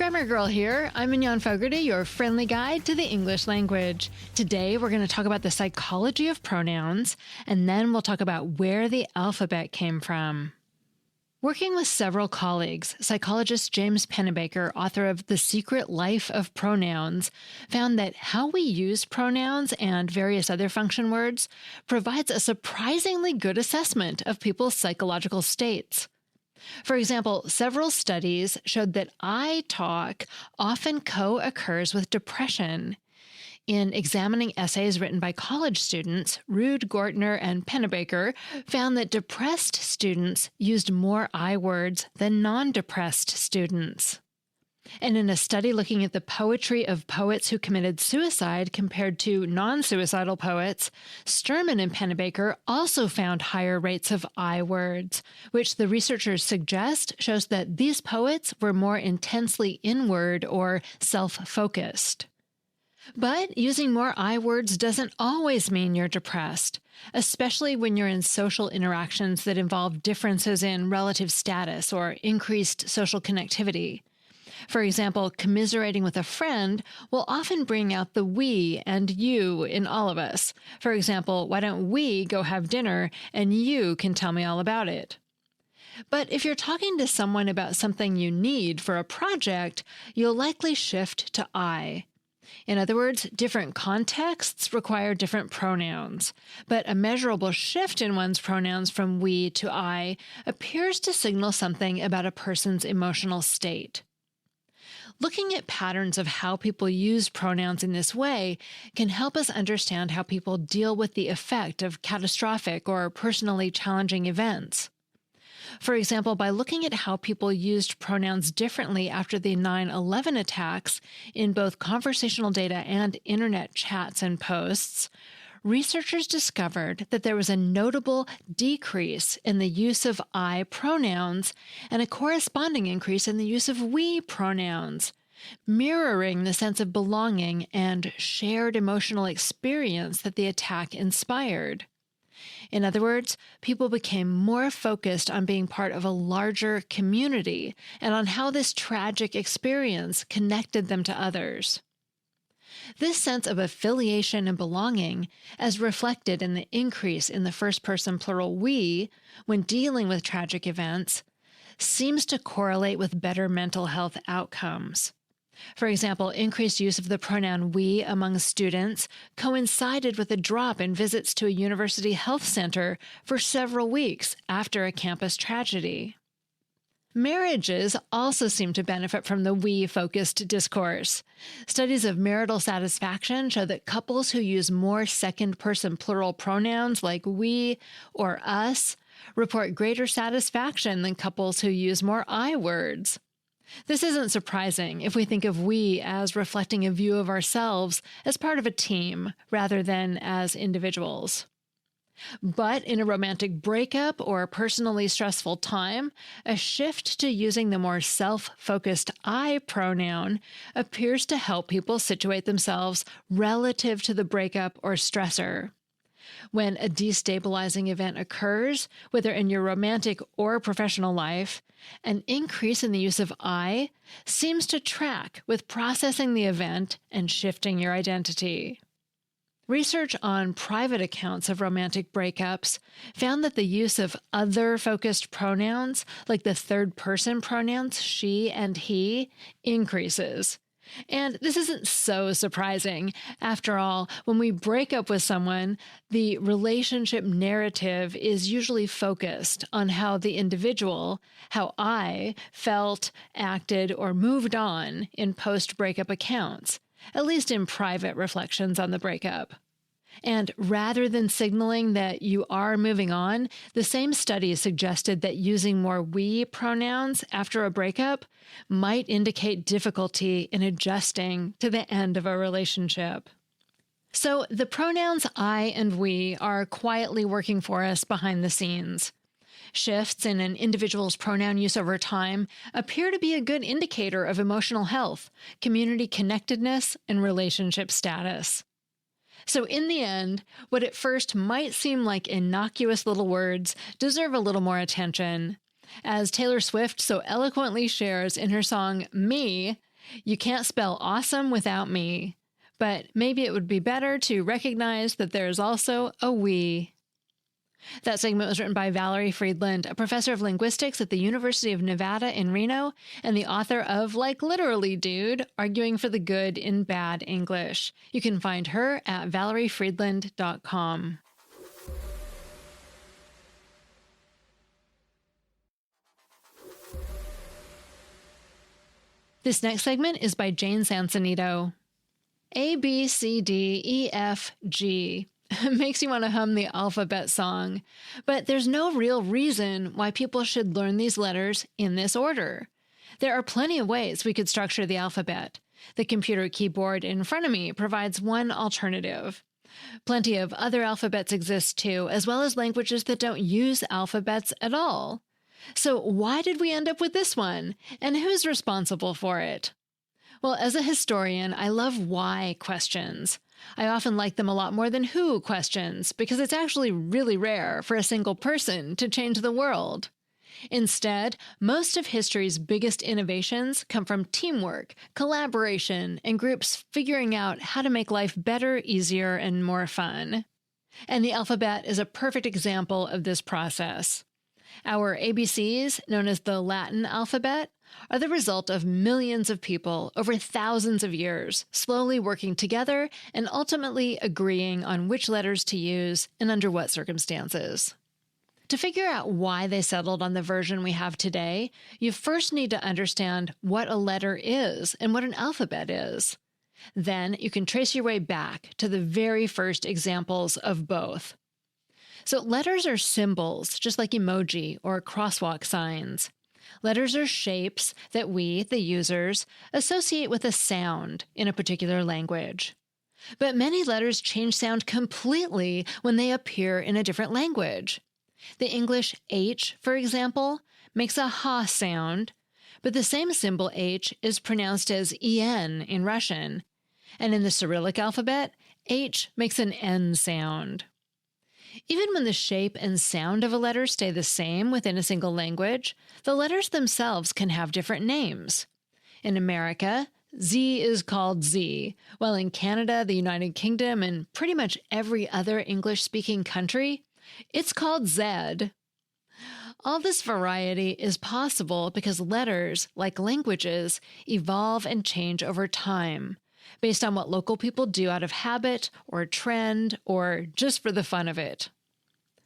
Grammar Girl here. I'm Mignon Fogarty, your friendly guide to the English language. Today, we're going to talk about the psychology of pronouns, and then we'll talk about where the alphabet came from. Working with several colleagues, psychologist James Pennebaker, author of The Secret Life of Pronouns, found that how we use pronouns and various other function words provides a surprisingly good assessment of people's psychological states. For example, several studies showed that I talk often co-occurs with depression. In examining essays written by college students, Rude, Gortner, and Pennebaker found that depressed students used more I words than non-depressed students. And in a study looking at the poetry of poets who committed suicide compared to non-suicidal poets, Sturman and Pennebaker also found higher rates of I words, which the researchers suggest shows that these poets were more intensely inward or self-focused. But using more I words doesn't always mean you're depressed, especially when you're in social interactions that involve differences in relative status or increased social connectivity. For example, commiserating with a friend will often bring out the we and you in all of us. For example, why don't we go have dinner and you can tell me all about it? But if you're talking to someone about something you need for a project, you'll likely shift to I. In other words, different contexts require different pronouns, but a measurable shift in one's pronouns from we to I appears to signal something about a person's emotional state. Looking at patterns of how people use pronouns in this way can help us understand how people deal with the effect of catastrophic or personally challenging events. For example, by looking at how people used pronouns differently after the 9/11 attacks in both conversational data and internet chats and posts, researchers discovered that there was a notable decrease in the use of I pronouns and a corresponding increase in the use of we pronouns, mirroring the sense of belonging and shared emotional experience that the attack inspired. In other words, people became more focused on being part of a larger community and on how this tragic experience connected them to others. This sense of affiliation and belonging, as reflected in the increase in the first-person plural we when dealing with tragic events, seems to correlate with better mental health outcomes. For example, increased use of the pronoun we among students coincided with a drop in visits to a university health center for several weeks after a campus tragedy. Marriages also seem to benefit from the we-focused discourse. Studies of marital satisfaction show that couples who use more second-person plural pronouns like we or us report greater satisfaction than couples who use more I words. This isn't surprising if we think of we as reflecting a view of ourselves as part of a team rather than as individuals. But in a romantic breakup or a personally stressful time, a shift to using the more self-focused I pronoun appears to help people situate themselves relative to the breakup or stressor. When a destabilizing event occurs, whether in your romantic or professional life, an increase in the use of I seems to track with processing the event and shifting your identity. Research on private accounts of romantic breakups found that the use of other-focused pronouns, like the third-person pronouns she and he, increases. And this isn't so surprising. After all, when we break up with someone, the relationship narrative is usually focused on how the individual, how I, felt, acted, or moved on in post-breakup accounts, at least in private reflections on the breakup. And rather than signaling that you are moving on, the same study suggested that using more we pronouns after a breakup might indicate difficulty in adjusting to the end of a relationship. So the pronouns I and we are quietly working for us behind the scenes. Shifts in an individual's pronoun use over time appear to be a good indicator of emotional health, community connectedness, and relationship status. So in the end, what at first might seem like innocuous little words deserve a little more attention. As Taylor Swift so eloquently shares in her song Me, You can't spell awesome without me, but maybe it would be better to recognize that there is also a we. That segment was written by Valerie Friedland, a professor of linguistics at the University of Nevada in Reno, and the author of Like Literally Dude, Arguing for the Good in Bad English. You can find her at valeriefriedland.com. This next segment is by Jane Sansonito. A, B, C, D, E, F, G. Makes you want to hum the alphabet song. But there's no real reason why people should learn these letters in this order. There are plenty of ways we could structure the alphabet. The computer keyboard in front of me provides one alternative. Plenty of other alphabets exist too, as well as languages that don't use alphabets at all. So why did we end up with this one? And who's responsible for it? Well, as a historian, I love why questions. I often like them a lot more than who questions, because it's actually really rare for a single person to change the world. Instead, most of history's biggest innovations come from teamwork, collaboration, and groups figuring out how to make life better, easier, and more fun. And the alphabet is a perfect example of this process. Our ABCs, known as the Latin alphabet, are the result of millions of people over thousands of years, slowly working together and ultimately agreeing on which letters to use and under what circumstances. To figure out why they settled on the version we have today, you first need to understand what a letter is and what an alphabet is. Then you can trace your way back to the very first examples of both. So letters are symbols, just like emoji or crosswalk signs. Letters are shapes that we, the users, associate with a sound in a particular language. But many letters change sound completely when they appear in a different language. The English H, for example, makes a ha sound, but the same symbol H is pronounced as en in Russian, and in the Cyrillic alphabet, H makes an N sound. Even when the shape and sound of a letter stay the same within a single language, the letters themselves can have different names. In America, Z is called Z, while in Canada, the United Kingdom, and pretty much every other English-speaking country, it's called Z. All this variety is possible because letters, like languages, evolve and change over time, based on what local people do out of habit or trend or just for the fun of it.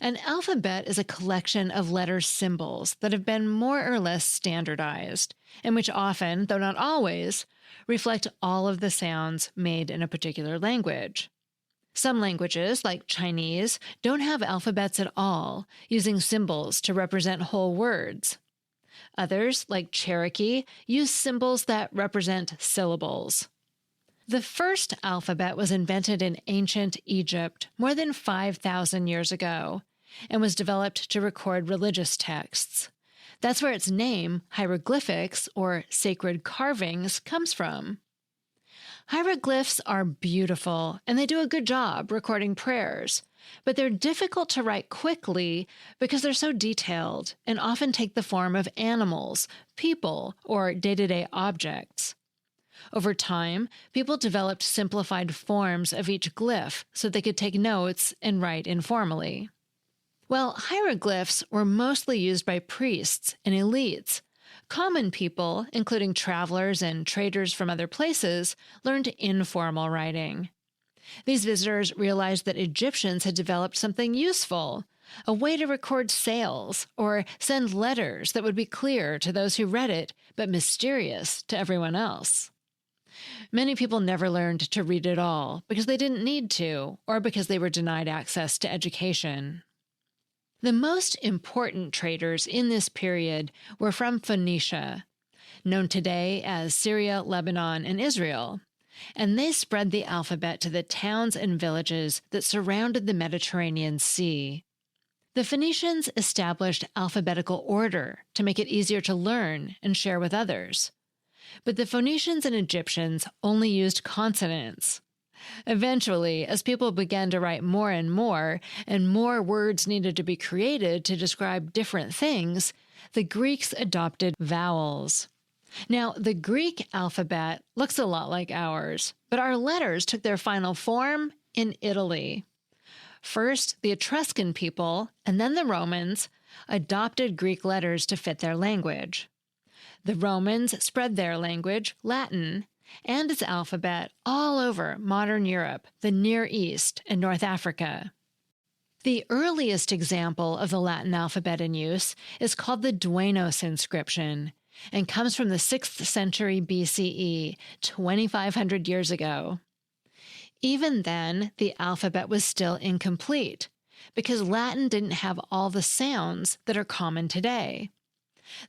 An alphabet is a collection of letter symbols that have been more or less standardized, and which often, though not always, reflect all of the sounds made in a particular language. Some languages, like Chinese, don't have alphabets at all, using symbols to represent whole words. Others, like Cherokee, use symbols that represent syllables. The first alphabet was invented in ancient Egypt more than 5,000 years ago and was developed to record religious texts. That's where its name, hieroglyphics, or sacred carvings, comes from. Hieroglyphs are beautiful, and they do a good job recording prayers, but they're difficult to write quickly because they're so detailed and often take the form of animals, people, or day-to-day objects. Over time, people developed simplified forms of each glyph so they could take notes and write informally. Well, hieroglyphs were mostly used by priests and elites. Common people, including travelers and traders from other places, learned informal writing. These visitors realized that Egyptians had developed something useful, a way to record sales or send letters that would be clear to those who read it, but mysterious to everyone else. Many people never learned to read at all because they didn't need to, or because they were denied access to education. The most important traders in this period were from Phoenicia, known today as Syria, Lebanon, and Israel, and they spread the alphabet to the towns and villages that surrounded the Mediterranean Sea. The Phoenicians established alphabetical order to make it easier to learn and share with others. But the Phoenicians and Egyptians only used consonants. Eventually, as people began to write more and more words needed to be created to describe different things, the Greeks adopted vowels. Now, the Greek alphabet looks a lot like ours, but our letters took their final form in Italy. First, the Etruscan people, and then the Romans, adopted Greek letters to fit their language. The Romans spread their language, Latin, and its alphabet all over modern Europe, the Near East, and North Africa. The earliest example of the Latin alphabet in use is called the Duenos inscription and comes from the 6th century BCE, 2,500 years ago. Even then, the alphabet was still incomplete because Latin didn't have all the sounds that are common today.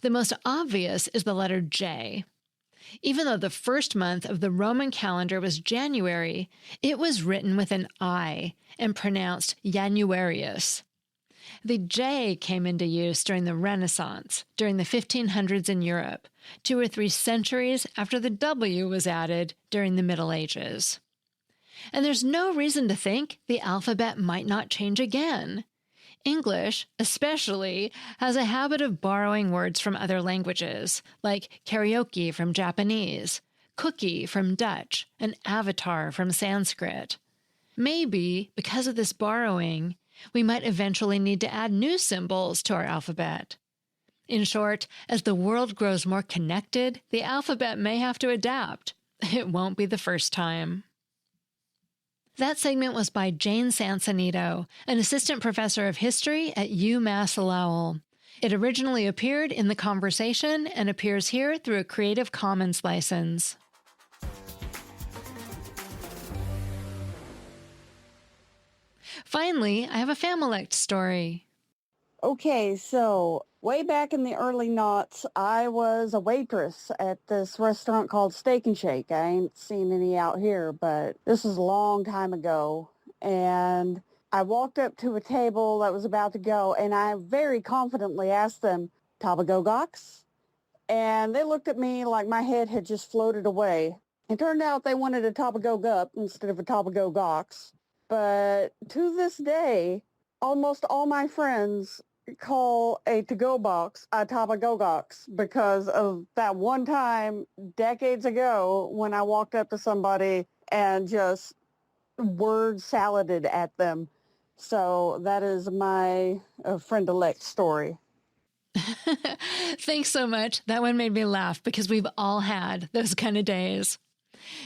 The most obvious is the letter J. Even though the first month of the Roman calendar was January, it was written with an I and pronounced Januarius. The J came into use during the Renaissance, during the 1500s in Europe, 2 or 3 centuries after the W was added during the Middle Ages. And there's no reason to think the alphabet might not change again. English, especially, has a habit of borrowing words from other languages, like karaoke from Japanese, cookie from Dutch, and avatar from Sanskrit. Maybe, because of this borrowing, we might eventually need to add new symbols to our alphabet. In short, as the world grows more connected, the alphabet may have to adapt. It won't be the first time. That segment was by Jane Sansonito, an assistant professor of history at UMass Lowell. It originally appeared in The Conversation and appears here through a Creative Commons license. Finally, I have a Familect story. Okay, so way back in the early noughts, I was a waitress at this restaurant called Steak and Shake. I ain't seen any out here, but this is a long time ago. And I walked up to a table that was about to go, and I very confidently asked them, Tabagogox? And they looked at me like my head had just floated away. It turned out they wanted a Tabagogup instead of a Tabagogox. But to this day, almost all my friends call a to-go box a Tabagogox because of that one time decades ago when I walked up to somebody and just word saladed at them. So that is my friend-elect story. Thanks so much. That one made me laugh because we've all had those kind of days.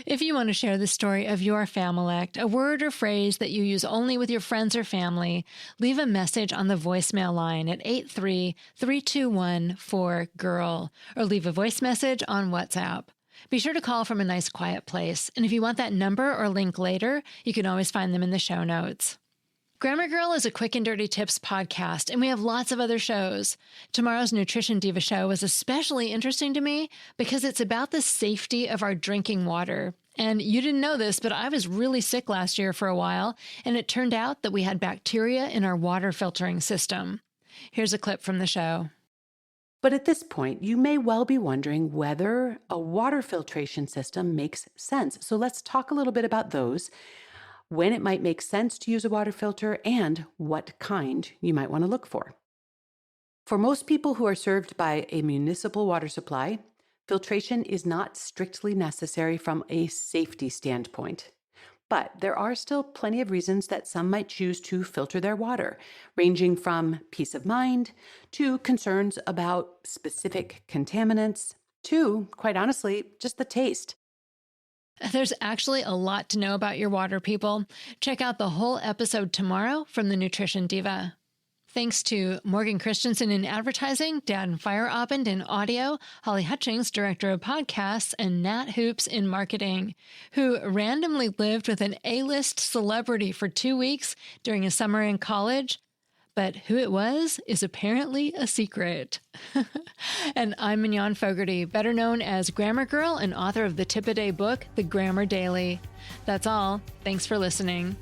If you want to share the story of your Familect, a word or phrase that you use only with your friends or family, leave a message on the voicemail line at 833-214-GIRL or leave a voice message on WhatsApp. Be sure to call from a nice quiet place, and if you want that number or link later, you can always find them in the show notes. Grammar Girl is a quick and dirty tips podcast, and we have lots of other shows. Tomorrow's Nutrition Diva show was especially interesting to me because it's about the safety of our drinking water. And you didn't know this, but I was really sick last year for a while, and it turned out that we had bacteria in our water filtering system. Here's a clip from the show. But at this point, you may well be wondering whether a water filtration system makes sense. So let's talk a little bit about those, when it might make sense to use a water filter, and what kind you might want to look for. For most people who are served by a municipal water supply, filtration is not strictly necessary from a safety standpoint. But there are still plenty of reasons that some might choose to filter their water, ranging from peace of mind to concerns about specific contaminants to, quite honestly, just the taste. There's actually a lot to know about your water, people. Check out the whole episode tomorrow from the Nutrition Diva. Thanks to Morgan Christianson in advertising, Dan Feierabend in audio, Holly Hutchings, director of podcasts, and Nat Hoops in marketing, who randomly lived with an A-list celebrity for 2 weeks during a summer in college. But who it was is apparently a secret. And I'm Mignon Fogarty, better known as Grammar Girl and author of the tip-a-day book, The Grammar Daily. That's all. Thanks for listening.